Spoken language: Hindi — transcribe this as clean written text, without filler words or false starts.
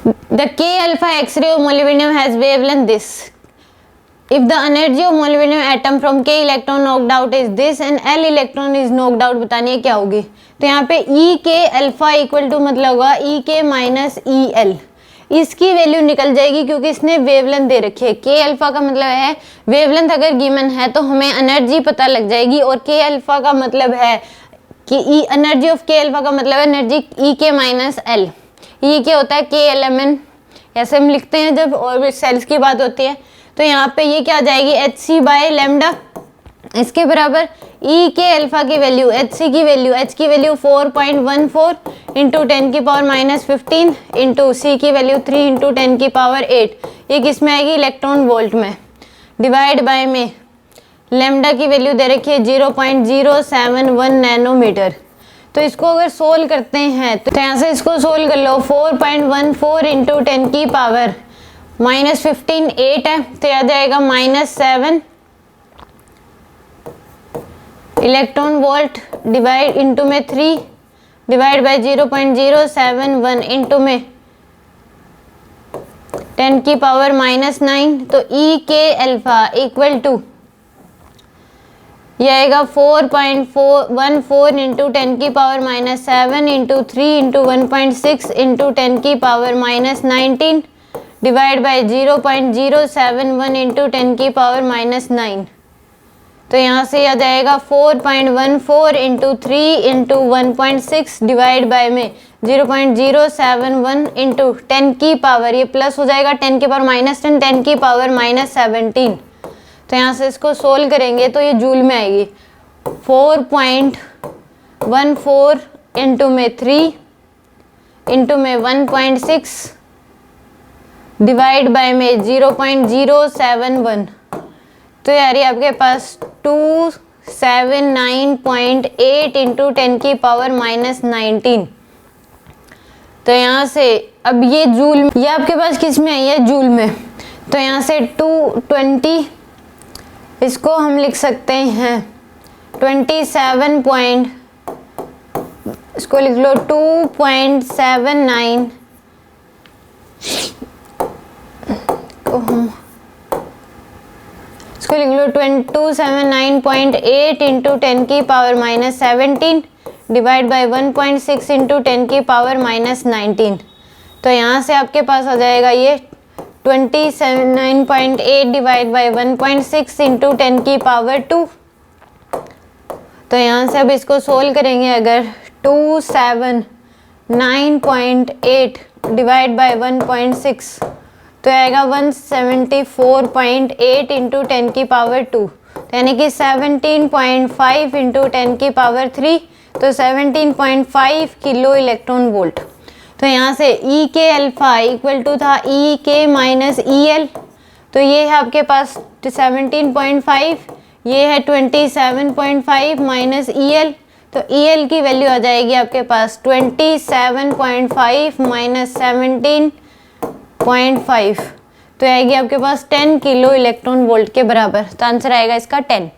The K alpha X-ray of molybdenum has wavelength this. If the energy of molybdenum atom from K electron knocked out is this and L electron is knocked out, बतानी है क्या होगी। तो यहाँ पे E K alpha equal to मतलब होगा E K minus E L। इसकी वैल्यू निकल जाएगी क्योंकि इसने वेवलेंथ दे रखी है। K अल्फा का मतलब है वेवलेंथ अगर गिवन है तो हमें एनर्जी पता लग जाएगी, और K अल्फा का मतलब है कि एनर्जी ऑफ K अल्फा का मतलब है energy E K minus L। E क्या होता है K LMN, ऐसे हम लिखते हैं जब ऑर्बिट सेल्स की बात होती है। तो यहाँ पे ये क्या आ जाएगी hc बाय लैम्डा, इसके बराबर E के अल्फा की वैल्यू hc की वैल्यू h की वैल्यू 4.14 इंटू 10 की पावर माइनस 15 इंटू c की वैल्यू 3 इंटू 10 की पावर 8, ये किस में आएगी इलेक्ट्रॉन वोल्ट में, डिवाइड बाय में लैम्डा की वैल्यू दे रखी है 0.071 नैनोमीटर। तो इसको अगर सोल्व करते हैं तो यहाँ से इसको सोल्व कर लो, 4.14 इंटू 10 की पावर माइनस 15 8 है तो आ जाएगा -7 इलेक्ट्रॉन वोल्ट डिवाइड इंटू में 3 डिवाइड बाय 0.071 इंटू में 10 की पावर -9। तो E के अल्फा इक्वल टू ये आएगा 4.414 इंटू 10 की पावर -7 इंटू 3 इंटू 1.6 इंटू 10 की पावर -19 डिवाइड बाय 0.071 इंटू 10 की पावर -9। तो यहाँ से आ जाएगा 4.14 इंटू 3 इंटू 1.6 डिवाइड बाय में 0.071 इंटू 10 की पावर, ये प्लस हो जाएगा 10 की पावर -10 10 की पावर -17। तो यहाँ से इसको सोल्व करेंगे तो ये जूल में आएगी। 4.14 इंटू में 3 इंटू में 1.6 डिवाइड बाय में 0.071, तो यार ये आपके पास 279.8 इंटू 10 की पावर -19। तो यहाँ से अब ये जूल, ये आपके पास किस में आई है जूल में, तो यहाँ से 220 इसको हम लिख सकते हैं 27 इसको लिख लो 2.79 को हम इसको लिख लो 279.8 इंटू 10 की पावर -17 डिवाइड बाय 1.6 इंटू 10 की पावर -19। तो यहाँ से आपके पास आ जाएगा ये 279.8 डिवाइड बाय 1.6 इंटू 10 की पावर 2। तो यहाँ से अब इसको सोल्व करेंगे, अगर 279.8 डिवाइड बाय 1.6 तो आएगा 174.8 इंटू 10 की पावर 2, यानी कि 17.5 इंटू 10 की पावर 3, तो 17.5 किलो इलेक्ट्रॉन वोल्ट। तो यहाँ से E के अल्फा इक्वल टू था E के माइनस EL, तो ये है आपके पास 17.5, ये है 27.5 माइनस EL, तो EL की वैल्यू आ जाएगी आपके पास 27.5 माइनस 17.5, तो आएगी आपके पास 10 किलो इलेक्ट्रॉन वोल्ट के बराबर। तो आंसर आएगा इसका 10।